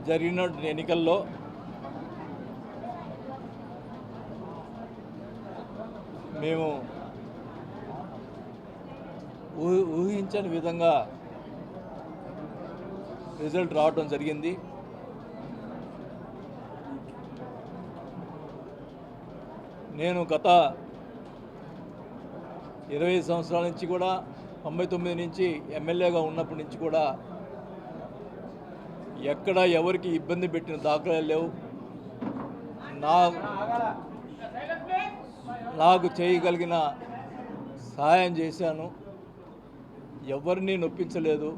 జరిగిన ఎన్నికల్లో మేము ఊహించని విధంగా రిజల్ట్ రావడం జరిగింది. నేను గత 20 సంవత్సరాల నుంచి కూడా 99 నుంచి ఎమ్మెల్యేగా ఉన్నప్పటి నుంచి కూడా ఎక్కడ ఎవరికి ఇబ్బంది పెట్టిన దాఖలాలు లేవు. నాకు చేయగలిగిన సహాయం చేశాను, ఎవరిని నొప్పించలేదు.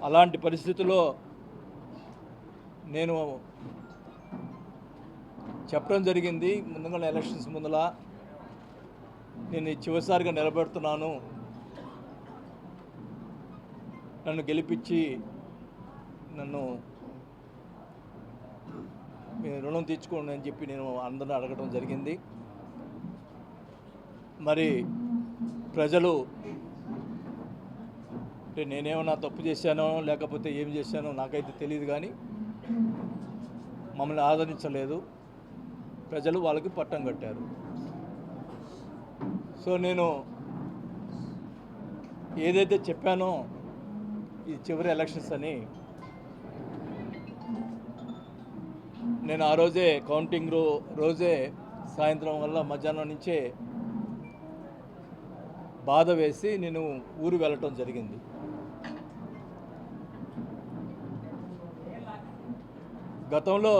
అలాంటి పరిస్థితుల్లో నేను చెప్పడం జరిగింది ముందుగా ఎలక్షన్స్ ముందల, నేను చివరిసారిగా నిలబెడుతున్నాను, నన్ను గెలిపించి నన్ను మీ రుణం తీర్చుకోండి అని చెప్పి నేను అందరిని అడగడం జరిగింది. మరి ప్రజలు అంటే నేనేమన్నా తప్పు చేశానో లేకపోతే ఏం చేశానో నాకైతే తెలియదు, కానీ మమ్మల్ని ఆదరించలేదు. ప్రజలు వాళ్ళకి పట్టం కట్టారు. సో నేను ఏదైతే చెప్పానో ఈ చివరి ఎలక్షన్స్ అని, నేను ఆ రోజే కౌంటింగ్ రోజే సాయంత్రం వల్ల మధ్యాహ్నం నుంచే బాధ వేసి నేను ఊరు వెళ్ళటం జరిగింది. గతంలో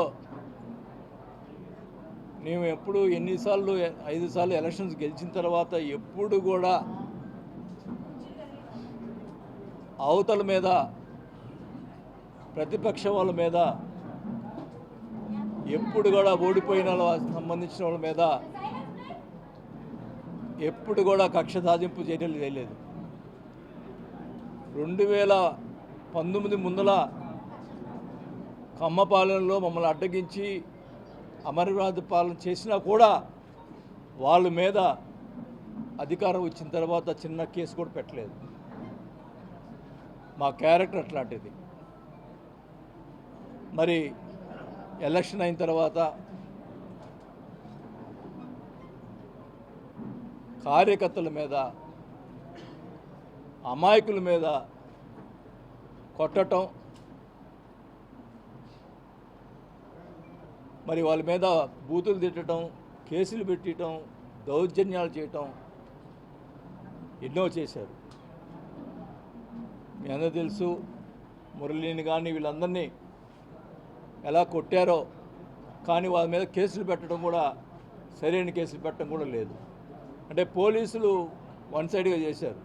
మేము ఎప్పుడు 5 సార్లు ఎలక్షన్స్ గెలిచిన తర్వాత ఎప్పుడు కూడా అవతల మీద ప్రతిపక్ష వాళ్ళ మీద ఎప్పుడు కూడా ఓడిపోయిన సంబంధించిన వాళ్ళ మీద ఎప్పుడు కూడా కక్ష సాధింపు చర్యలు చేయలేదు. 2019 ముందల కమ్మపాలనలో మమ్మల్ని అడ్డగించి అమరవాద పాలన చేసినా కూడా వాళ్ళ మీద అధికారం వచ్చిన తర్వాత చిన్న కేసు కూడా పెట్టలేదు. మా క్యారెక్టర్ అట్లాంటిది. మరి ఎలక్షన్ అయిన తర్వాత కార్యకర్తల మీద, అమాయకుల మీద కొట్టడం, మరి వాళ్ళ మీద బూతులు తిట్టడం, కేసులు పెట్టడం, దౌర్జన్యాలు చేయటం ఎన్నో చేశారు. మీ అందరూ తెలుసు. మురళీని కానీ వీళ్ళందరినీ ఎలా కొట్టారో, కానీ వాళ్ళ మీద కేసులు పెట్టడం కూడా, సరైన కేసులు పెట్టడం కూడా లేదు. అంటే పోలీసులు వన్ సైడ్గా చేశారు.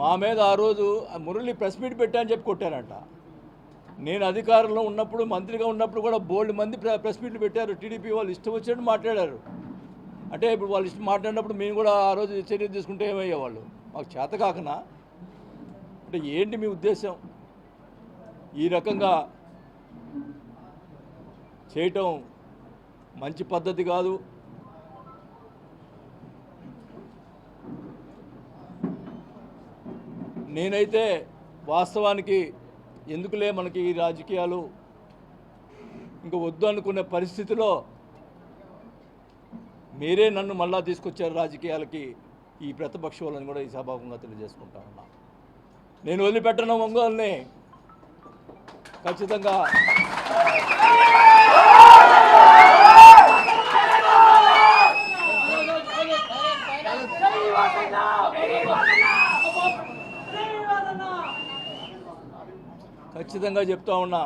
మా మీద ఆ రోజు మురళి ప్రెస్ మీట్ పెట్టా అని చెప్పి కొట్టారంట. నేను అధికారంలో ఉన్నప్పుడు, మంత్రిగా ఉన్నప్పుడు కూడా బోల్డ్ మంది ప్రెస్ మీట్లు పెట్టారు. టీడీపీ వాళ్ళు ఇష్టం వచ్చినట్టు మాట్లాడారు. అంటే ఇప్పుడు వాళ్ళు ఇష్టం మాట్లాడినప్పుడు మేము కూడా ఆ రోజు చర్య తీసుకుంటే ఏమయ్యేవాళ్ళు? మాకు చేత కాకనా? అంటే ఏంటి మీ ఉద్దేశం? ఈ రకంగా చేయటం మంచి పద్ధతి కాదు. నేనైతే వాస్తవానికి ఎందుకులే మనకి ఈ రాజకీయాలు ఇంకా వద్దు అనుకునే పరిస్థితిలో మీరే నన్ను మళ్ళా తీసుకొచ్చారు రాజకీయాలకి. ఈ ప్రతిపక్ష వాళ్ళని కూడా ఈ సభాముఖంగా తెలియజేసుకుంటా ఉన్నా. నేను వదిలిపెట్టను ఒంగోలుని. ఖచ్చితంగా ఖచ్చితంగా చెప్తా ఉన్నా,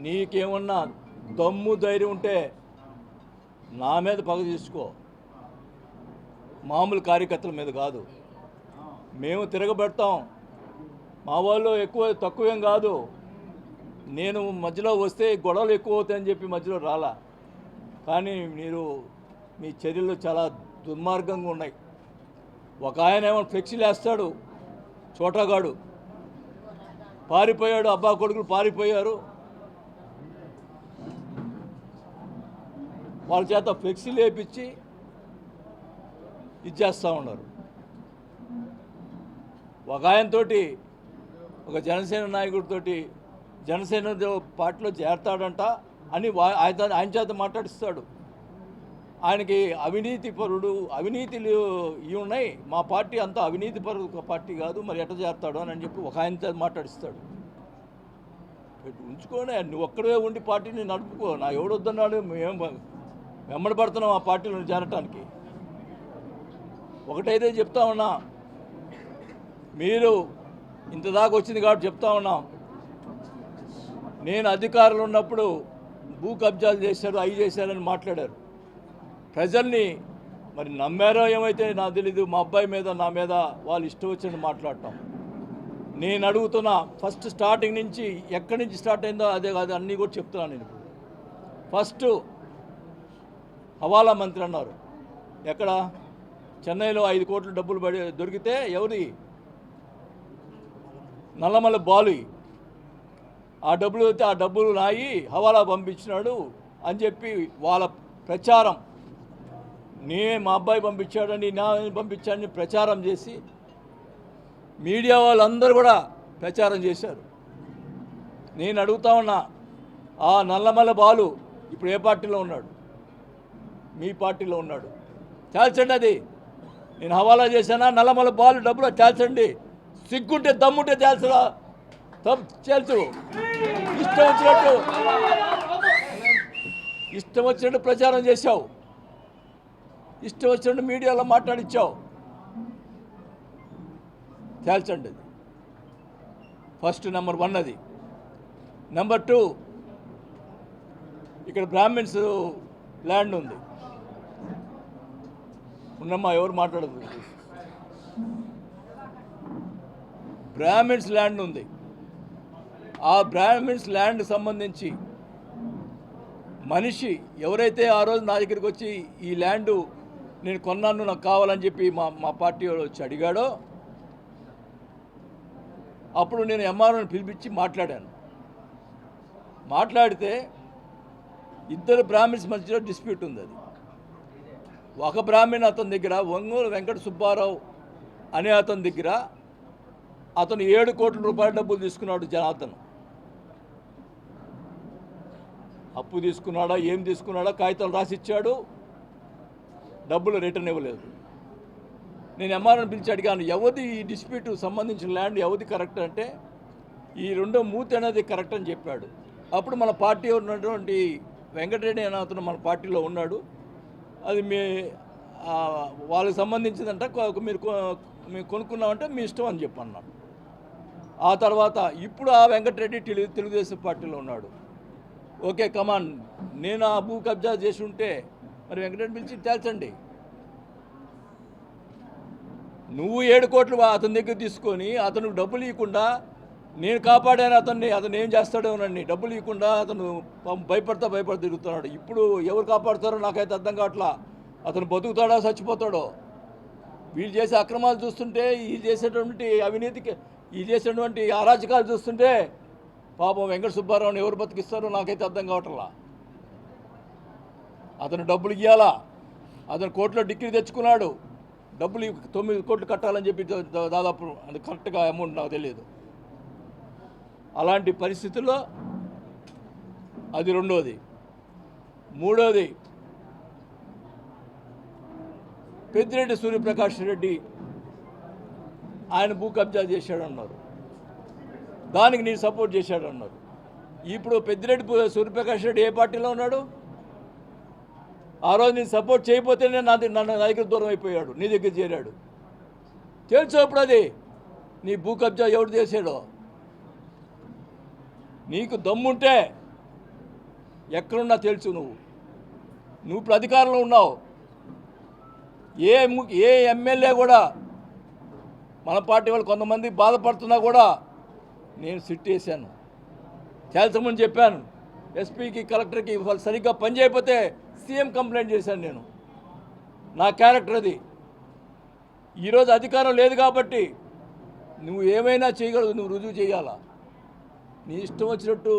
నీకేమన్నా దమ్ము ధైర్యం ఉంటే నా మీద పగ తీసుకో, మామూలు కార్యకర్తల మీద కాదు. మేము తిరగబెడతాం. మా వాళ్ళు ఎక్కువ తక్కువేం కాదు. నేను మధ్యలో వస్తే గొడవలు ఎక్కువ అవుతాయని చెప్పి మధ్యలో రాలా. కానీ మీరు మీ చర్యలు చాలా దుర్మార్గంగా ఉన్నాయి. ఒక ఆయన ఏమో ఫ్లెక్సీలు వేస్తాడు, చోటగాడు పారిపోయాడు, అబ్బా కొడుకులు పారిపోయారు. వాళ్ళ చేత ఫ్లెక్సీలు వేయించి ఇచ్చేస్తూ ఉన్నారు. ఒక ఆయనతోటి ఒక జనసేన నాయకుడితోటి జనసేన పార్టీలో చేరతాడంట అని ఆయన చేత మాట్లాడిస్తాడు. ఆయనకి అవినీతి పరుడు, అవినీతిలు ఇవి ఉన్నాయి, మా పార్టీ అంతా అవినీతి పరుడు పార్టీ కాదు, మరి ఎట్లా చేస్తాడు అని చెప్పి ఒక ఆయన చేత మాట్లాడిస్తాడు. ఉంచుకోనే, నువ్వు ఒక్కడే ఉండి పార్టీని నడుపుకో. నా ఎవడొద్దన్నాడు, మేము వెంబడబడుతున్నాం ఆ పార్టీలో చేరటానికి. ఒకటైతే చెప్తా ఉన్నా, మీరు ఇంతదాకా వచ్చింది కాబట్టి చెప్తా ఉన్నాం, నేను అధికారులు ఉన్నప్పుడు భూ కబ్జాలు చేశారు, అవి చేశారని మాట్లాడారు. ప్రజల్ని మరి నమ్మారో ఏమైతే నాకు తెలీదు. మా అబ్బాయి మీద, నా మీద వాళ్ళు ఇష్టం వచ్చినట్టు మాట్లాడటం. నేను అడుగుతున్నా, ఫస్ట్ స్టార్టింగ్ నుంచి ఎక్కడి నుంచి స్టార్ట్ అయిందో అదే కాదు, అన్నీ కూడా చెప్తున్నాను నేను. ఫస్ట్ హవాలా మంత్రి అన్నారు. ఎక్కడ? చెన్నైలో 5 కోట్ల డబ్బులు దొరికితే ఎవరి? నల్లమల బాలు. ఆ డబ్బులు అయితే ఆ డబ్బులు నాయి హవాలా పంపించినాడు అని చెప్పి వాళ్ళ ప్రచారం, మా అబ్బాయి పంపించాడని, నా పంపించాడని ప్రచారం చేసి మీడియా వాళ్ళందరూ కూడా ప్రచారం చేశారు. నేను అడుగుతా ఉన్నా, ఆ నల్లమల బాలు ఇప్పుడు ఏ పార్టీలో ఉన్నాడు? మీ పార్టీలో ఉన్నాడు. తేల్చండి అది. నేను హవాలా చేశానా, నల్లమల బాలు డబ్బులు తేల్చండి. సిగ్గుంటే దమ్ముంటే తేల్చరా, తేల్చు. ఇష్టం వచ్చినట్టు ప్రచారం చేశావు, ఇష్టం వచ్చినట్టు మీడియాలో మాట్లాడిచ్చావు. తేల్చండి అది. ఫస్ట్ నెంబర్ 1 అది. నెంబర్ 2, ఇక్కడ బ్రాహ్మిన్స్ ల్యాండ్ ఉంది. ఉన్నమ్మా, ఎవరు మాట్లాడదు. బ్రాహ్మిన్స్ ల్యాండ్ ఉంది. ఆ బ్రాహ్మిన్స్ ల్యాండ్ సంబంధించి మనిషి ఎవరైతే ఆ రోజు నా దగ్గరికి వచ్చి ఈ ల్యాండు నేను కొన్నాను, నాకు కావాలని చెప్పి మా పార్టీ వచ్చి అడిగాడో, అప్పుడు నేను ఎంఆర్ఓని పిలిపించి మాట్లాడాను. మాట్లాడితే 2 బ్రాహ్మిన్స్ మధ్యలో డిస్ప్యూట్ ఉంది. అది ఒక బ్రాహ్మణ్ అతని దగ్గర, ఒంగోలు వెంకట సుబ్బారావు అనే అతని దగ్గర అతను 7 కోట్ల రూపాయల డబ్బులు తీసుకున్నాడు. జనార్దన్ అప్పు తీసుకున్నాడా, ఏం తీసుకున్నాడా, కాగితాలు రాసిచ్చాడు, డబ్బులు రిటర్న్ ఇవ్వలేదు. నేను ఎంఆర్ఓని పిలిచి అడిగాను, ఎవరిది ఈ డిస్ప్యూట్ సంబంధించిన ల్యాండ్ ఎవరిది కరెక్ట్ అంటే, ఈ 2 మూతి అనేది కరెక్ట్ అని చెప్పాడు. అప్పుడు మన పార్టీ ఉన్నటువంటి వెంకటరెడ్డి అనే అతను మన పార్టీలో ఉన్నాడు. అది వాళ్ళకి సంబంధించిందంట, మీరు కొనుక్కున్నామంటే మీ ఇష్టం అని చెప్పన్నాడు. ఆ తర్వాత ఇప్పుడు ఆ వెంకటరెడ్డి తెలుగుదేశం పార్టీలో ఉన్నాడు. ఓకే కమాన్, నేను ఆ భూ కబ్జా చేసి ఉంటే మరి వెంకటరెడ్డి పిలిచి తేల్చండి. నువ్వు 7 కోట్లు అతని దగ్గర తీసుకొని అతను డబ్బులు ఇవ్వకుండా, నేను కాపాడాను అతన్ని, అతను ఏం చేస్తాడోనని డబ్బులు ఇవ్వకుండా అతను భయపడతా తిరుగుతున్నాడు. ఇప్పుడు ఎవరు కాపాడుతారో నాకైతే అర్థం కావట్లా. అతను బతుకుతాడో చచ్చిపోతాడో. వీళ్ళు చేసే అక్రమాలు చూస్తుంటే, ఈ చేసేటువంటి అవినీతికి, ఈ చేసేటువంటి అరాచకాలు చూస్తుంటే పాపం వెంకట సుబ్బారావుని ఎవరు బతికిస్తారో నాకైతే అర్థం కావట్లా. అతను డబ్బులు ఇవ్వాలా, అతను కోర్టులో డిగ్రీ తెచ్చుకున్నాడు, డబ్బులు 9 కోట్లు కట్టాలని చెప్పి దాదాపు అది కరెక్ట్గా అమౌంట్ నాకు తెలియదు. అలాంటి పరిస్థితుల్లో అది 2వది. 3వది, పెద్దిరెడ్డి సూర్యప్రకాష్ రెడ్డి ఆయన భూ కబ్జా చేశాడన్నారు, దానికి నేను సపోర్ట్ చేశాడన్నారు. ఇప్పుడు పెద్దిరెడ్డి సూర్యప్రకాష్ రెడ్డి ఏ పార్టీలో ఉన్నాడు? ఆ రోజు నేను సపోర్ట్ చేయకపోతేనే నన్ను దగ్గర దూరం అయిపోయాడు, నీ దగ్గర చేరాడు. తెలుసు ఇప్పుడు అది నీ భూ కబ్జా ఎవడు చేశాడో. నీకు దమ్ముంటే ఎక్కడున్నా తెలుసు. నువ్వు ఇప్పుడు అధికారంలో ఉన్నావు. ఏ ఎమ్మెల్యే కూడా, మన పార్టీ వాళ్ళు కొంతమంది బాధపడుతున్నా కూడా నేను సిట్ వేసాను, తేల్చమని చెప్పాను. ఎస్పీకి, కలెక్టర్కి వాళ్ళు సరిగ్గా పనిచేయకపోతే సీఎం కంప్లైంట్ చేశాను. నేను నా క్యారెక్టర్ అది. ఈరోజు అధికారం లేదు కాబట్టి నువ్వు ఏమైనా చేయగలవు, నువ్వు రుజువు చేయాలా. నీ ఇష్టం వచ్చినట్టు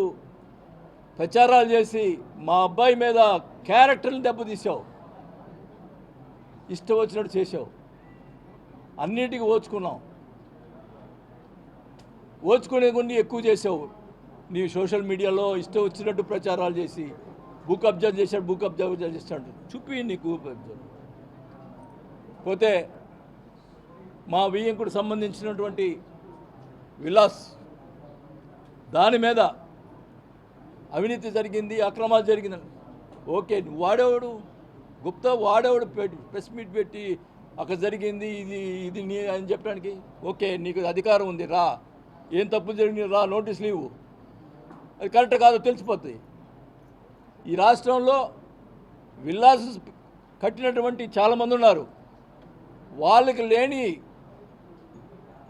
ప్రచారాలు చేసి మా అబ్బాయి మీద క్యారెక్టర్ని దెబ్బతీసావు, ఇష్టం వచ్చినట్టు చేసావు. అన్నిటికీ ఓచుకున్నాం. ఓచుకునే కొన్ని ఎక్కువ చేసావు. నీ సోషల్ మీడియాలో ఇష్టం వచ్చినట్టు ప్రచారాలు చేసి భూ కబ్జా చేశాడు, భూ కబ్జా చేస్తాడు. చూపి నీకు పోతే మా వియ్యంకుడు సంబంధించినటువంటి విలాస్ దాని మీద అవినీతి జరిగింది, అక్రమాలు జరిగిందని. ఓకే, వాడేవాడు గుప్తా, వాడేవాడు ప్రెస్ మీట్ పెట్టి అక్కడ జరిగింది ఇది నీ అని చెప్పడానికి. ఓకే, నీకు అధికారం ఉంది, రా, ఏం తప్పు జరిగింది రా, నోటీస్ లీవు. అది కరెక్ట్ కాదో తెలిసిపోతుంది. ఈ రాష్ట్రంలో విల్లాస్ కట్టినటువంటి చాలామంది ఉన్నారు. వాళ్ళకి లేని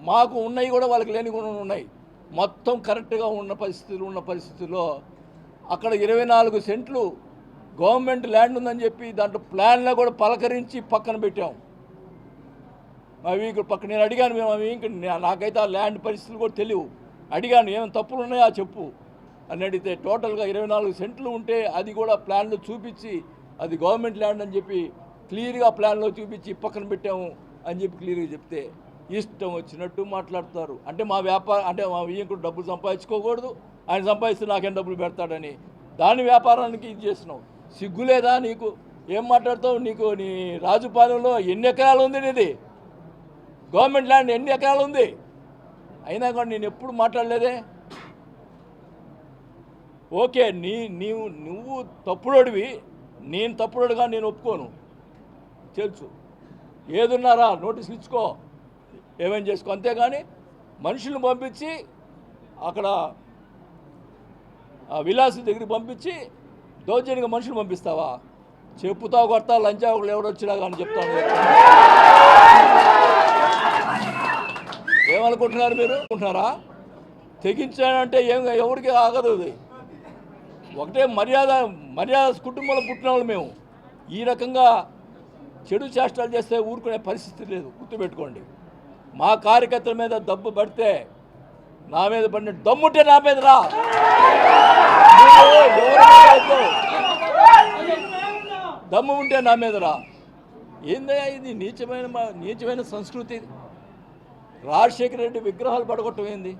మాకు ఉన్నాయి కూడా, వాళ్ళకి లేని కూడా ఉన్నాయి. మొత్తం కరెక్ట్గా ఉన్న పరిస్థితుల్లో అక్కడ 24 సెంట్లు గవర్నమెంట్ ల్యాండ్ ఉందని చెప్పి దాంట్లో ప్లాన్లో కూడా పలకరించి పక్కన పెట్టాం. అవి పక్కన నేను అడిగాను, మేము అవి నాకైతే ఆ ల్యాండ్ పరిస్థితులు కూడా తెలియవు. అడిగాను, ఏమైనా తప్పులు ఉన్నాయా చెప్పు అని అడిగితే టోటల్గా 24 సెంట్లు ఉంటే అది కూడా ప్లాన్లో చూపించి అది గవర్నమెంట్ ల్యాండ్ అని చెప్పి క్లియర్గా ప్లాన్లో చూపించి పక్కన పెట్టాము అని చెప్పి క్లియర్గా చెప్తే ఇష్టం వచ్చినట్టు మాట్లాడతారు. అంటే మా వ్యాపారం, అంటే మా వియ్యంకుడు డబ్బులు సంపాదించుకోకూడదు, ఆయన సంపాదిస్తే నాకేం డబ్బులు పెడతాడని దాని వ్యాపారానికి ఇది చేసినావు. సిగ్గులేదా నీకు? ఏం మాట్లాడతావు? నీకు నీ రాజుపాలెంలో ఎన్ని ఎకరాలు ఉంది? నీది గవర్నమెంట్ ల్యాండ్ ఎన్ని ఎకరాలు ఉంది? అయినా కూడా నేను ఎప్పుడు మాట్లాడలేదే. ఓకే, నువ్వు తప్పుడోడివి, నేను తప్పుడోడుగా నేను ఒప్పుకోను, తెలుసు. ఏదున్నారా నోటీసులు ఇచ్చుకో, ఏమేం చేసుకో, అంతేగాని మనుషులను పంపించి అక్కడ ఆ విలాస్ దగ్గరికి పంపించి దౌర్జన్యంగా మనుషులు పంపిస్తావా? చెప్పుతావు, కొడతా, లంచా ఒకళ్ళు ఎవరు వచ్చినా కానీ చెప్తాను. ఏమనుకుంటున్నారు మీరు? అనుకుంటున్నారా? తెగించానంటే ఎవరికి ఆగదు. ఒకటే మర్యాద కుటుంబంలో పుట్టిన వాళ్ళు మేము. ఈ రకంగా చెడు చేష్టాలు చేస్తే ఊరుకునే పరిస్థితి లేదు, గుర్తుపెట్టుకోండి. మా కార్యకర్తల మీద దెబ్బ పడితే, నా మీద పడిన దమ్ముంటే నా మీద రా. దమ్ము ఉంటే నా మీద రా. ఏందయ్యా ఇది? నీచమైన సంస్కృతి. రాజశేఖర రెడ్డి విగ్రహాలు పడగొట్టడం ఏంది?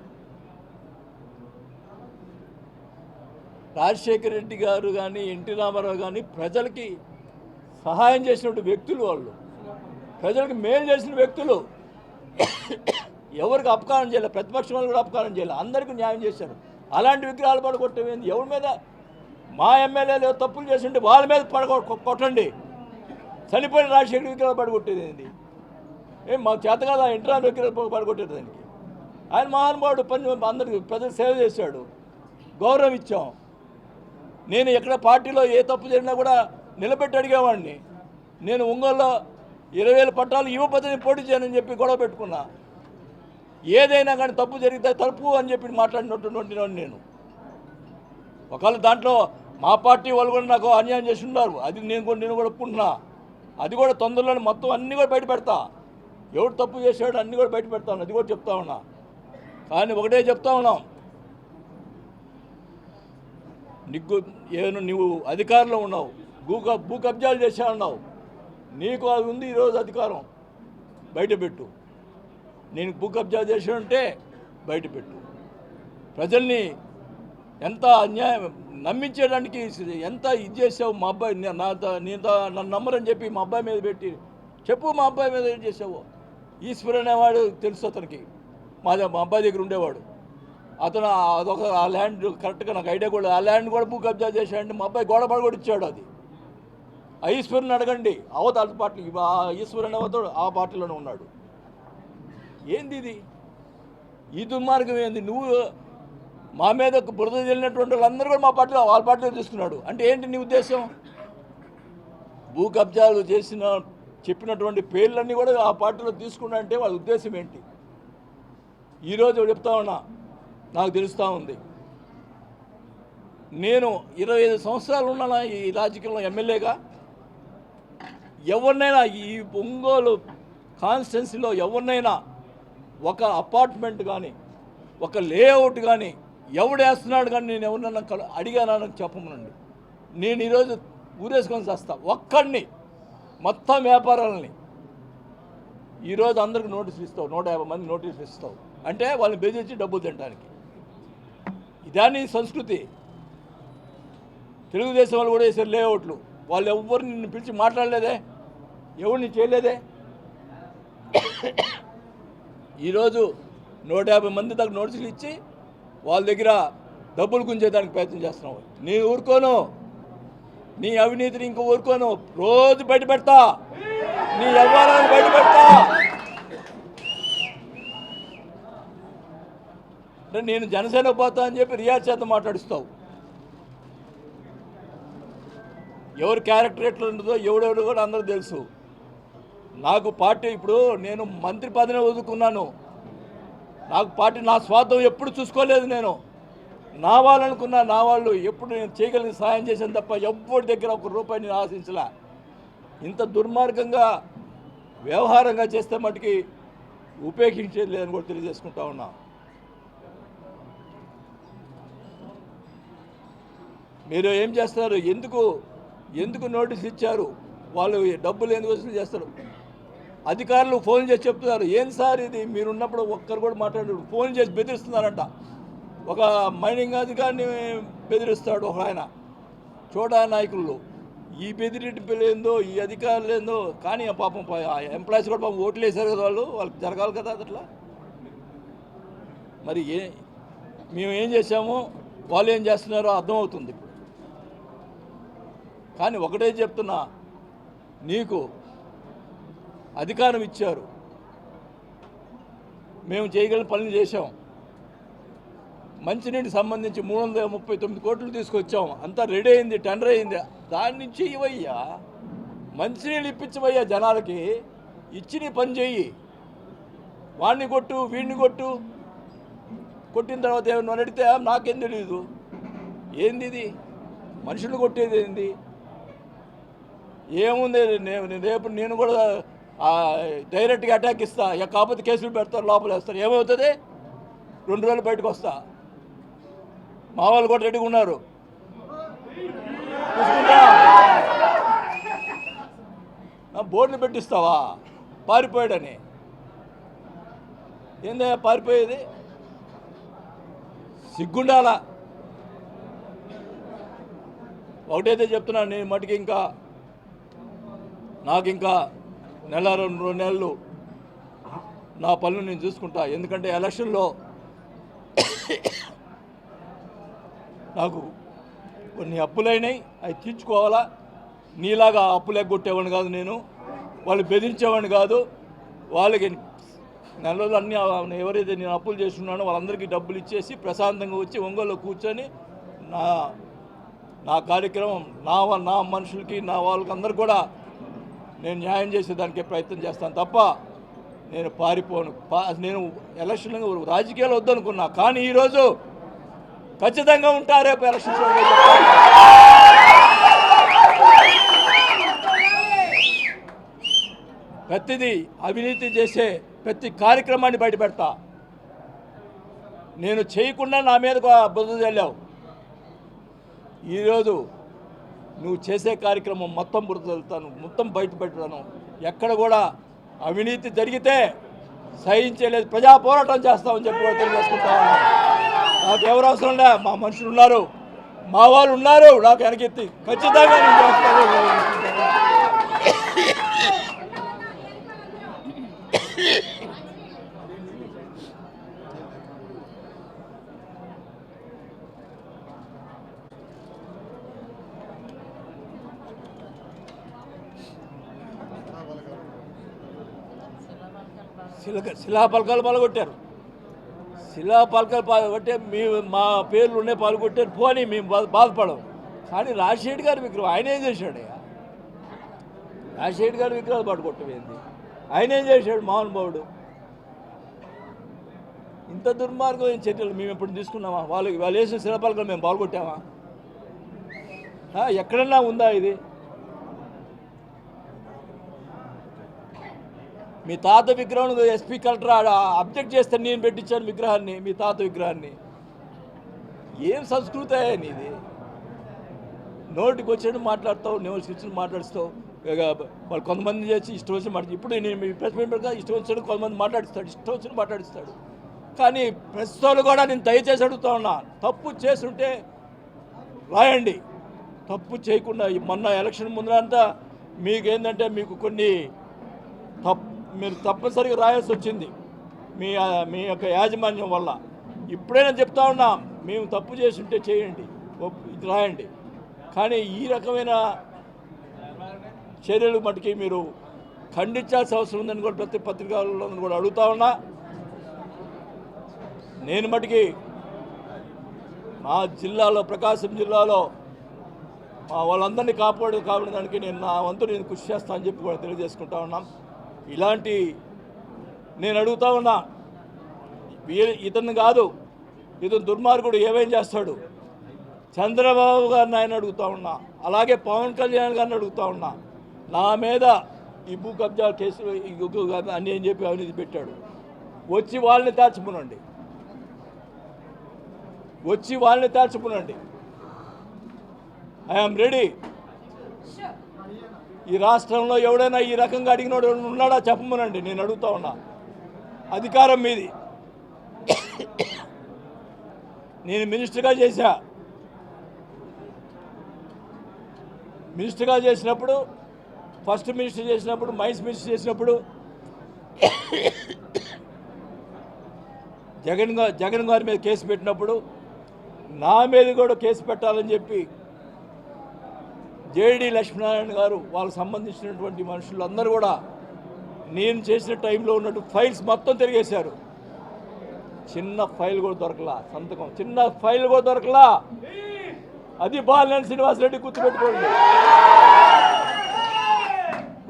రాజశేఖర రెడ్డి గారు కానీ ఎన్టీ రామారావు కానీ ప్రజలకి సహాయం చేసినటువంటి వ్యక్తులు, వాళ్ళు ప్రజలకు మేలు చేసిన వ్యక్తులు. ఎవరికి అపకారం చేయలేదు, ప్రతిపక్షం వాళ్ళు కూడా అపకారం చేయలేదు, అందరికీ న్యాయం చేశారు. అలాంటి విగ్రహాలు పడగొట్టేది ఎవరి మీద? మా ఎమ్మెల్యేలు తప్పులు చేసింటే వాళ్ళ మీద కొట్టండి. చనిపోయిన రాజశేఖర విగ్రహాలు పడగొట్టేది ఏంది? మాకు చేత కాదు ఆ ఇంటర్ విగ్రహాలు పడగొట్టేది దానికి. ఆయన మహానుభావుడు, అందరికి ప్రజలు సేవ చేశాడు, గౌరవం ఇచ్చాం. నేను ఎక్కడ పార్టీలో ఏ తప్పు జరిగినా కూడా నిలబెట్టి అడిగేవాడిని. నేను ఒంగోలులో 20,000 పట్టాలు ఇవ్వకపోతే నేను పోటీ చేయనని చెప్పి గొడవ పెట్టుకున్నా. ఏదైనా కానీ తప్పు జరిగితే తప్పు అని చెప్పి మాట్లాడినటువంటి నేను. ఒకవేళ దాంట్లో మా పార్టీ వాళ్ళు కూడా నాకు అన్యాయం చేసి ఉన్నారు, అది నేను కూడా ఒప్పుకుంటున్నా. అది కూడా తొందరలోనే మొత్తం అన్నీ కూడా బయట పెడతా. ఎవడు తప్పు చేశాడు అన్నీ కూడా బయట పెడతాను, అది కూడా చెప్తా ఉన్నా. కానీ ఒకటే చెప్తా ఉన్నాం, నువ్వు అధికారంలో ఉన్నావు, భూ కబ్జాలు చేశా ఉన్నావు, నీకు అది ఉంది ఈరోజు అధికారం, బయటపెట్టు. నేను భూ కబ్జా చేసానంటే బయటపెట్టు. ప్రజల్ని ఎంత అన్యాయం నమ్మించేయడానికి ఎంత ఇది చేసావు. మా అబ్బాయి నన్ను నమ్మరని చెప్పి మా అబ్బాయి మీద పెట్టి చెప్పు, మా అబ్బాయి మీద ఏం చేసావు. ఈశ్వర్ అనేవాడు తెలుసు అతనికి, మా అబ్బాయి దగ్గర ఉండేవాడు. అతను అదొక ఆ ల్యాండ్ కరెక్ట్గా నాకు ఐడియా కూడా, ఆ ల్యాండ్ కూడా భూ కబ్జా చేశాడంటే మా అబ్బాయి గోడబడి కూడా ఇచ్చాడు. అది ఆ ఈశ్వరుని అడగండి, అవతల పార్టీ ఈశ్వర్ అనేవాడు ఆ పార్టీలోనే ఉన్నాడు. ఏంది ఇది? ఈ దుర్మార్గం ఏంది? నువ్వు మా మీద బురద చెల్లినటువంటి వాళ్ళందరూ కూడా మా పార్టీలో, వాళ్ళ పార్టీలో తీసుకున్నాడు అంటే ఏంటి నీ ఉద్దేశం? భూ కబ్జాలు చెప్పినటువంటి పేర్లన్నీ కూడా ఆ పార్టీలో తీసుకున్నా అంటే వాళ్ళ ఉద్దేశం ఏంటి? ఈరోజు చెప్తా ఉన్నా, నాకు తెలుస్తూ ఉంది. నేను 25 సంవత్సరాలు ఉన్నాను ఈ రాజకీయంలో ఎమ్మెల్యేగా. ఎవరినైనా ఈ ఒంగోలు కాన్స్టిట్యున్సీలో ఎవరినైనా ఒక అపార్ట్మెంట్ కానీ ఒక లేఅవుట్ కానీ ఎవడేస్తున్నాడు కానీ నేను ఎవరినన్నా అడిగానని చెప్పమనండి. నేను ఈరోజు ఊరేసుకొని చేస్తా ఒక్కడిని, మొత్తం వ్యాపారాలని ఈరోజు అందరికి నోటీసులు ఇస్తావు, 150 మంది నోటీసులు ఇస్తావు అంటే వాళ్ళని బెదిరించి డబ్బులు తినడానికి. ఇదాని సంస్కృతి. తెలుగుదేశం వాళ్ళు కూడా వేసారు లేఅవుట్లు. వాళ్ళు ఎవ్వరు నిన్ను పిలిచి మాట్లాడలేదే, ఎవరిని చేయలేదే. ఈరోజు 150 మంది దాకా నోటీసులు ఇచ్చి వాళ్ళ దగ్గర డబ్బులు గుంజేదానికి ప్రయత్నం చేస్తున్నావు. నేను ఊరుకోను, నీ అవినీతిని ఇంకో ఊరుకోను. రోజు బయట పెడతా, నీ వ్యవహారాన్ని బయట పెడతా. అంటే నేను జనసేన పోతా అని చెప్పి రియాజ్ చేత మాట్లాడిస్తావు. ఎవరు క్యారెక్టర్ ఎట్లా ఉంటుందో ఎవడెవడు కూడా అందరూ తెలుసు. నాకు పార్టీ ఇప్పుడు నేను మంత్రి పదవిని వదులుకున్నాను. నాకు పార్టీ నా స్వార్థం ఎప్పుడు చూసుకోలేదు. నేను నా వాళ్ళనుకున్నా, నా వాళ్ళు ఎప్పుడు నేను చేయగలిగిన సహాయం చేశాను తప్ప ఎవ్వరి దగ్గర ఒక రూపాయి నేను ఆశించలే. ఇంత దుర్మార్గంగా వ్యవహారంగా చేస్తే మటుకి ఉపేక్షించేది లేదని కూడా తెలియజేసుకుంటా ఉన్నా. మీరు ఏం చేస్తారు? ఎందుకు నోటీస్ ఇచ్చారు? వాళ్ళు డబ్బులు ఎందుకు వసూలు చేస్తారు? అధికారులు ఫోన్ చేసి చెప్తున్నారు, ఏం సార్ ఇది మీరున్నప్పుడు ఒక్కరు కూడా మాట్లాడారు. ఫోన్ చేసి బెదిరిస్తున్నారంట. ఒక మైనింగ్ అధికారిని బెదిరిస్తాడు ఒక ఆయన, చోటా నాయకులు. ఈ బెదిరింపులు ఏందో, ఈ అధికారులు ఏందో. కానీ పాపం ఎంప్లాయీస్ కూడా పాపం ఓట్లు వేశారు కదా, వాళ్ళకి జరగాలి కదా అట్లా. మరి మేము ఏం చేసామో వాళ్ళు ఏం చేస్తున్నారో అర్థమవుతుంది ఇప్పుడు. కానీ ఒకటే చెప్తున్నా, నీకు అధికారం ఇచ్చారు, మేము చేయగలిగిన పనులు చేశాం. మంచినీటికి సంబంధించి 339 కోట్లు తీసుకొచ్చాం. అంతా రెడీ అయింది, టెండర్ అయింది. దాని నుంచి ఇవయ్యా మంచినీళ్ళు ఇప్పించవయ్యా జనాలకి. ఇచ్చి నీ పని చెయ్యి. వాడిని కొట్టు, వీడిని కొట్టిన తర్వాత ఏమన్నా అడిగితే నాకేం తెలియదు. ఏంది ఇది? మనుషులు కొట్టేది ఏంది? ఏముంది? రేపు నేను కూడా డైరెక్ట్గా అటాక్ ఇస్తా. కాకపోతే కేసులు పెడతారు, లోపల వేస్తారు. ఏమవుతుంది? 2 రోజులు బయటకు వస్తా. మా వాళ్ళు కూడా రెడీగా ఉన్నారు. బోర్డులు పెట్టిస్తావా పారిపోయాడని? ఏందా పారిపోయేది? సిగ్గుండాలా. ఒకటైతే చెప్తున్నా, నేను మటుకి నాకు ఇంకా 1-2 నెలలు నా పనులు నేను చూసుకుంటా. ఎందుకంటే ఎలక్షన్లో నాకు కొన్ని అప్పులైనాయి, అవి తీర్చుకోవాలా. నీలాగా అప్పులు ఎగ్గొట్టేవాడిని కాదు నేను, వాళ్ళు బెదిరించేవాడిని కాదు. వాళ్ళకి నెలలో అన్నీ ఎవరైతే నేను అప్పులు చేస్తున్నానో వాళ్ళందరికీ డబ్బులు ఇచ్చేసి ప్రశాంతంగా వచ్చి ఒంగోలులో కూర్చొని నా కార్యక్రమం, నా మనుషులకి, నా వాళ్ళకి అందరు కూడా నేను న్యాయం చేసేదానికే ప్రయత్నం చేస్తాను తప్ప నేను పారిపోను. నేను ఎలక్షన్లో రాజకీయాలు వద్దనుకున్నా, కానీ ఈరోజు ఖచ్చితంగా ఉంటా. రేపు ఎలక్షన్స్లో ప్రతిదీ అవినీతి చేసే ప్రతి కార్యక్రమాన్ని బయటపెడతా. నేను చేయకుండా నా మీదకు బుద్ధ చల్లావు. ఈరోజు నువ్వు చేసే కార్యక్రమం మొత్తం బురద చల్లుతాను, మొత్తం బయట పెడతాను. ఎక్కడ కూడా అవినీతి జరిగితే సహించలేదు, ప్రజా పోరాటం చేస్తామని చెప్పి కూడా తెలియజేసుకుంటా ఉన్నాను. నాకు ఎవరు అవసరం లే, మా మనుషులు ఉన్నారు, మా వాళ్ళు ఉన్నారు. నాకు వెనకెత్తి ఖచ్చితంగా నేను చేస్తాను. శిలాపలకాలు పాల్గొట్టారు. శిలాపలకాలు పాల్గొట్టే మా పేర్లు ఉన్నాయి, పాల్గొట్టారు. పోనీ మేము బాధపడం. కానీ రాజశేఖర్ గారి విగ్రహం ఆయన ఏం చేశాడు? రాజశేఖర్ గారి విగ్రహాలు పట్టుకొట్టమైంది. ఆయన ఏం చేశాడు? మహానుభావుడు. ఇంత దుర్మార్గమైన చర్యలు మేము ఎప్పుడు తీసుకున్నామా? వాళ్ళు వేసిన శిలాపలకాలు మేము పాల్గొట్టామా? ఎక్కడన్నా ఉందా ఇది? మీ తాత విగ్రహం ఎస్పీ కలెక్టర్ అబ్జెక్ట్ చేస్తే నేను పెట్టించాను విగ్రహాన్ని, మీ తాత విగ్రహాన్ని. ఏం సంస్కృతి నీది? నోటికి వచ్చాడు మాట్లాడతావు, నోటికి వచ్చిన మాట్లాడుస్తావు. వాళ్ళు కొంతమంది చేసి ఇష్టం వచ్చిన మాట ఇప్పుడు నేను మీ ప్రెస్ మీట్ పెడతా ఇష్టం వచ్చినట్టు కొంతమంది మాట్లాడిస్తాడు, ఇష్టం వచ్చినట్టు మాట్లాడిస్తాడు. కానీ ప్రస్తుతాలు కూడా నేను దయచేసి అడుగుతా ఉన్నా, తప్పు చేస్తుంటే రాయండి, తప్పు చేయకుండా. మొన్న ఎలక్షన్ ముందరంతా మీకేంటంటే మీకు కొన్ని మీరు తప్పనిసరిగా రాయాల్సి వచ్చింది మీ యొక్క యాజమాన్యం వల్ల. ఇప్పుడైనా చెప్తా ఉన్నా, మేము తప్పు చేస్తుంటే చేయండి, ఇది రాయండి. కానీ ఈ రకమైన చర్యలు మటుకి మీరు ఖండించాల్సిన అవసరం ఉందని కూడా ప్రతి పత్రికల్లో కూడా అడుగుతా ఉన్నా. నేను మటుకి మా జిల్లాలో, ప్రకాశం జిల్లాలో మా వాళ్ళందరినీ కాపాడడానికి నా వంతు నేను కృషి చేస్తానని చెప్పి కూడా తెలియజేసుకుంటా ఉన్నాం. ఇలాంటి నేను అడుగుతా ఉన్నా, ఇతను కాదు, ఇతను దుర్మార్గుడు ఏమేం చేస్తాడు, చంద్రబాబు గారిని ఆయన అడుగుతా ఉన్నా, అలాగే పవన్ కళ్యాణ్ గారిని అడుగుతా ఉన్నా. నా మీద ఈ భూ కబ్జా కేసులు అన్నీ అని చెప్పి అవినీతి పెట్టాడు. వచ్చి వాళ్ళని తేల్చుకునండి, వచ్చి వాళ్ళని తేల్చుకునండి. I'm ready. ఈ రాష్ట్రంలో ఎవడైనా ఈ రకంగా అడిగినోడు ఉన్నాడా చెప్పమనండి, నేను అడుగుతా ఉన్నా. అధికారం మీది. నేను మినిస్టర్గా చేసినప్పుడు ఫస్ట్ మినిస్టర్ చేసినప్పుడు, మైన్స్ మినిస్టర్ చేసినప్పుడు జగన్ గారి మీద కేసు పెట్టినప్పుడు నా మీద కూడా కేసు పెట్టాలని చెప్పి జేడి లక్ష్మీనారాయణ గారు, వాళ్ళకు సంబంధించినటువంటి మనుషులందరూ కూడా నేను చేసిన టైంలో ఉన్నట్టు ఫైల్స్ మొత్తం తిరిగేశారు. చిన్న ఫైల్ కూడా దొరకలా, సంతకం చిన్న ఫైల్ కూడా దొరకలా. అది బాలినేని శ్రీనివాసరెడ్డి గుర్తుపెట్టుకోండి.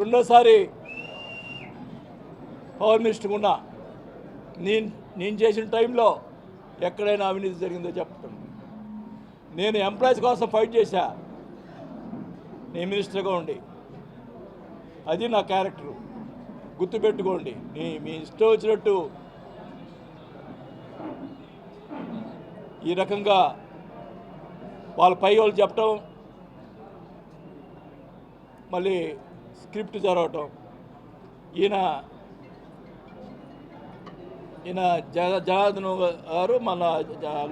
రెండోసారి పవర్ మినిస్టర్ ఉన్నా నేను చేసిన టైంలో ఎక్కడైనా అవినీతి జరిగిందో చెప్పండి. నేను ఎంప్లాయీస్ కోసం ఫైట్ చేశా, నేను మినిస్టర్గా ఉండి. అది నా క్యారెక్టరు, గుర్తుపెట్టుకోండి. మీ ఇష్టం వచ్చినట్టు ఈ రకంగా వాళ్ళ పై వాళ్ళు చెప్పటం, మళ్ళీ స్క్రిప్ట్ జరగటం. ఈయన జనార్దన్ గారు, మన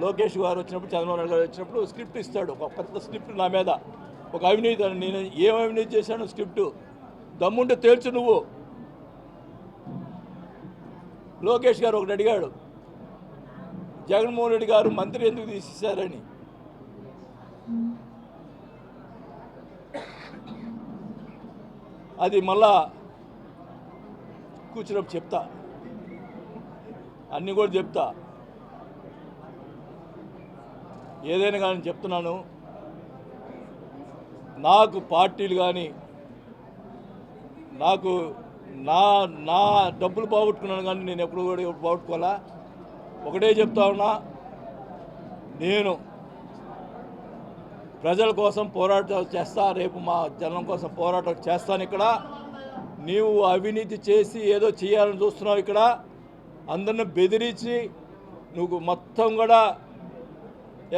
లోకేష్ గారు వచ్చినప్పుడు, చంద్రబాబు నాయుడు గారు వచ్చినప్పుడు స్క్రిప్ట్ ఇస్తాడు, ఒక పెద్ద స్క్రిప్ట్ నా మీద. ఒక అవినీతి, నేను ఏం అవినీతి చేశాను స్క్రిప్టు, దమ్ముంటే తేల్చు నువ్వు. లోకేష్ గారు ఒకటి అడిగాడు, జగన్మోహన్ రెడ్డి గారు మంత్రి ఎందుకు తీసేశారని. అది మళ్ళా కూర్చున్నప్పుడు చెప్తా, అన్నీ కూడా చెప్తా. ఏదైనా కానీ చెప్తున్నాను, నాకు పార్టీలు కానీ, నాకు నా డబ్బులు పోగొట్టుకున్నాను కానీ నేను ఎప్పుడు కూడా పోగొట్టుకోవాలా. ఒకటే చెప్తా ఉన్నా, నేను ప్రజల కోసం పోరాటం చేస్తా, రేపు మా జనం కోసం పోరాటం చేస్తాను. ఇక్కడ నీవు అవినీతి చేసి ఏదో చేయాలని చూస్తున్నావు. ఇక్కడ అందరిని బెదిరించి నువ్వు మొత్తం కూడా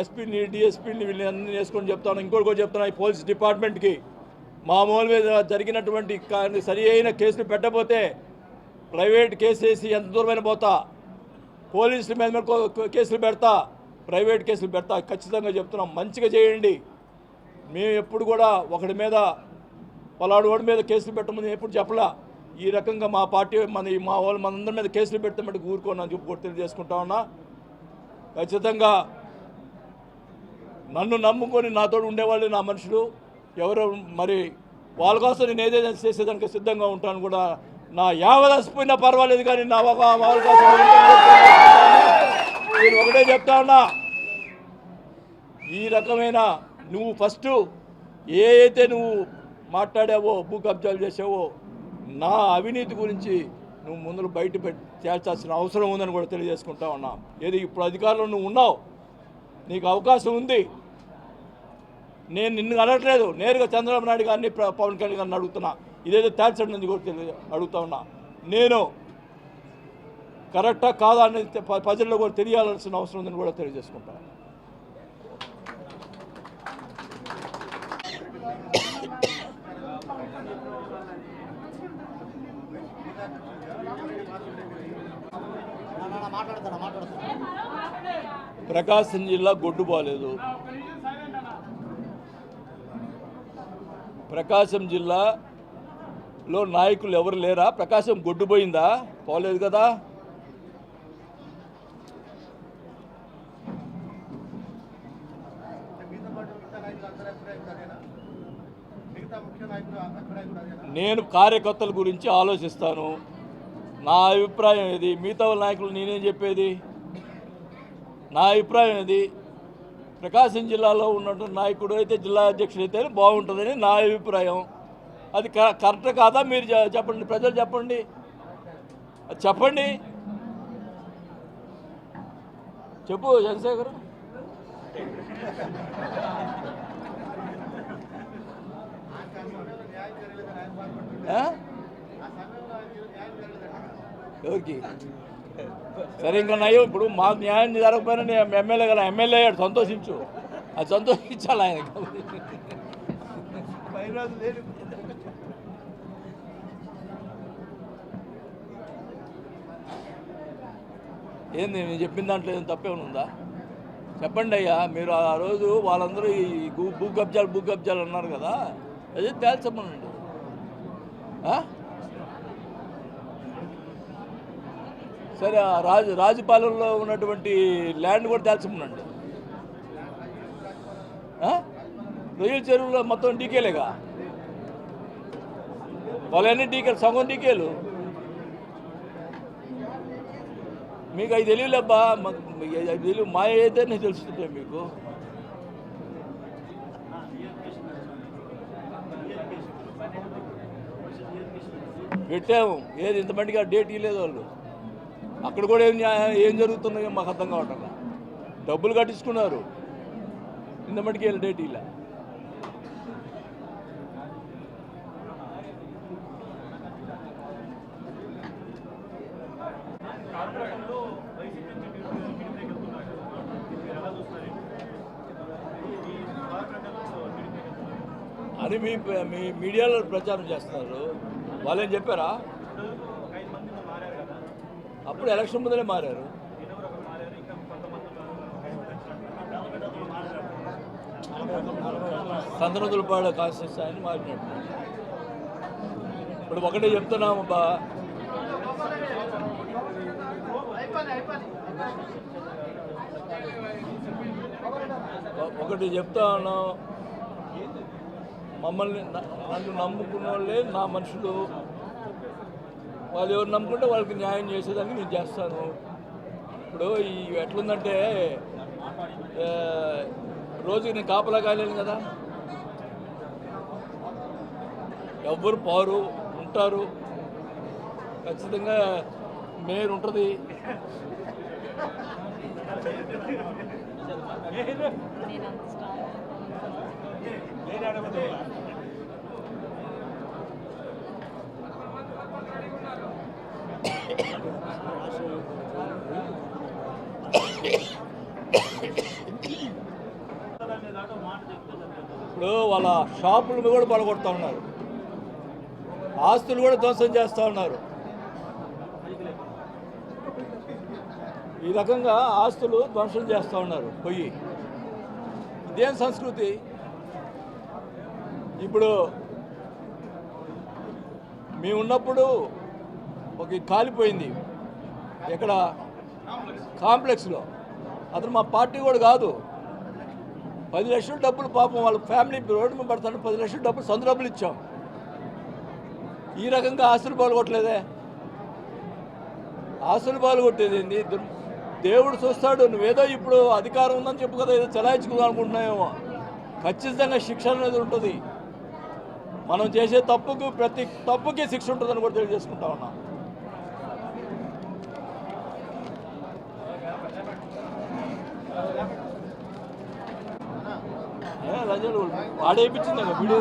ఎస్పీని, డిఎస్పీని వీళ్ళని అందరినీ వేసుకొని చెప్తాను. ఇంకోటి కూడా చెప్తున్నా, ఈ పోలీస్ డిపార్ట్మెంట్కి మామూలు మీద జరిగినటువంటి సరి అయిన కేసులు పెట్టకపోతే ప్రైవేట్ కేసు వేసి ఎంత దూరమైన పోతా, పోలీసుల మీద కేసులు పెడతా, ప్రైవేట్ కేసులు పెడతా. ఖచ్చితంగా చెప్తున్నాం, మంచిగా చేయండి. మేము ఎప్పుడు కూడా ఒకటి మీద పలాడు వాడి మీద కేసులు పెట్టమని ఎప్పుడు చెప్పలా. ఈ రకంగా మా పార్టీ మా వాళ్ళు మనందరి మీద కేసులు పెడితే మటుకు ఊరుకోనని చెప్పి కూడా తెలియజేసుకుంటా ఉన్నా. ఖచ్చితంగా నన్ను నమ్ముకొని నాతో ఉండేవాళ్ళు నా మనుషులు ఎవరో, మరి వాళ్ళ కోసం నేను ఏదైనా చేసేదానికి సిద్ధంగా ఉంటాను కూడా. నా యావదసిపోయినా పర్వాలేదు, కానీ నా వాళ్ళ కోసం నేను ఒకటే చెప్తా ఉన్నా, ఈ రకమైన నువ్వు ఫస్ట్ ఏ అయితే నువ్వు మాట్లాడావో, భూ కబ్జాలు చేసావో, నా అవినీతి గురించి నువ్వు ముందు బయట తేల్చాల్సిన అవసరం ఉందని కూడా తెలియజేసుకుంటా ఉన్నా. ఏది ఇప్పుడు అధికారంలో నువ్వు ఉన్నావు, నీకు అవకాశం ఉంది. నేను నిన్ను అనట్లేదు, నేరుగా చంద్రబాబు నాయుడు గారిని, పవన్ కళ్యాణ్ గారిని అడుగుతున్నా. ఇదేదో తేల్చండి అని కూడా అడుగుతా ఉన్నా. నేను కరెక్టా కాదా అని ప్రజల్లో కూడా తెలియాల్సిన అవసరం ఉందని కూడా తెలియజేసుకుంటాను. ప్రకాశం జిల్లా గొడ్డు బాలేదు. ప్రకాశం జిల్లాలో నాయకులు ఎవరు లేరా? ప్రకాశం గొడ్డు పోయిందా? పోలేదు కదా. నేను కార్యకర్తల గురించి ఆలోచిస్తాను. నా అభిప్రాయం ఇది. మిగతా నాయకులు నేనేం చెప్పేది? నా అభిప్రాయం ఇది. ప్రకాశం జిల్లాలో ఉన్నటువంటి నాయకుడు అయితే జిల్లా అధ్యక్షుడు అయితే బాగుంటుందని నా అభిప్రాయం. అది కరెక్ట్ కాదా? మీరు చెప్పండి, ప్రజలు చెప్పండి, అది చెప్పండి. చెప్పు చంద్రశేఖర్. ఎవరికి? సరే, ఇంకా నయ్యో, ఇప్పుడు మాకు న్యాయం జరగకపోయినా నేను ఎమ్మెల్యే కదా, ఎమ్మెల్యే అయ్యాడు, సంతోషించు. అది సంతోషించాలి ఆయన. ఏంది నేను చెప్పిన దాంట్లో ఏం తప్పేమైనా ఉందా? చెప్పండి అయ్యా. మీరు ఆ రోజు వాళ్ళందరూ ఈ భూ కబ్జాలు అన్నారు కదా, అదే తేల్చమనండి. సరే, రాజుపాలెంలో ఉన్నటువంటి ల్యాండ్ కూడా తేల్చమనండి. రొయ్యల చెరువులో మొత్తం డీకేలేగా, వాళ్ళన్నీ డీకేలు, సగం డీకేలు. మీకు అవి తెలియలేబ్బా, అవి తెలియదు. మాయ అయితేనే తెలుస్తుంటే మీకు. పెట్టాము, ఏది ఇంతమందికి డేట్ ఇవ్వలేదు వాళ్ళు. అక్కడ కూడా ఏం జరుగుతుందో మాకు అర్థం కావటం. డబ్బులు కట్టించుకున్నారు, ఇంతమందికి వెళ్ళి డేట్ ఇలా. అని మీ మీడియాలో ప్రచారం చేస్తున్నారు. వాళ్ళేం చెప్పారా? అప్పుడు ఎలక్షన్ ముందరే మారారు. సంతనదులపాడు కాన్స్టిట్యూన్సీ అని మారినట్టు. ఇప్పుడు ఒకటే చెప్తున్నామబ్బా, ఒకటి చెప్తా ఉన్నాం. నన్ను నమ్ముకున్న వాళ్ళే నా మనుషులు. వాళ్ళు ఎవరు నమ్ముకుంటే వాళ్ళకి న్యాయం చేసేదానికి నేను చేస్తాను. ఇప్పుడు ఈ ఎట్లుందంటే, రోజుకి నేను కాపలా కాలేను కదా. ఎవ్వరు పారు ఉంటారు, ఖచ్చితంగా మేయర్ ఉంటుంది. ఇప్పుడు వాళ్ళ షాపులు కూడా పడగొడతా ఉన్నారు, ఆస్తులు కూడా ధ్వంసం చేస్తూ ఉన్నారు. ఈ రకంగా ఆస్తులు ధ్వంసం చేస్తూ ఉన్నారు పోయి. ఇదేం సంస్కృతి? ఇప్పుడు మేము ఉన్నప్పుడు ఒక కాలిపోయింది ఎక్కడ, కాంప్లెక్స్లో. అతను మా పార్టీ కూడా కాదు. 10 లక్షల డబ్బులు పాపం వాళ్ళ ఫ్యామిలీ రోడ్డు మీద పడతాను, 10 లక్షల డబ్బులు సొంత డబ్బులు ఇచ్చాం. ఈ రకంగా ఆస్తులు పాల్గొట్టలేదే. ఆస్తులు పాల్గొట్టేది ఏంది? దేవుడు చూస్తాడు. నువ్వేదో ఇప్పుడు అధికారం ఉందని చెప్పు కదా, ఏదో చలాయించుకుందాం అనుకుంటున్నాయేమో. ఖచ్చితంగా శిక్ష అనేది ఉంటుంది. మనం చేసే తప్పుకు, ప్రతి తప్పుకి శిక్ష ఉంటుందని కూడా తెలియజేసుకుంటా ఉన్నాం. వాడేపించింది వీడియో.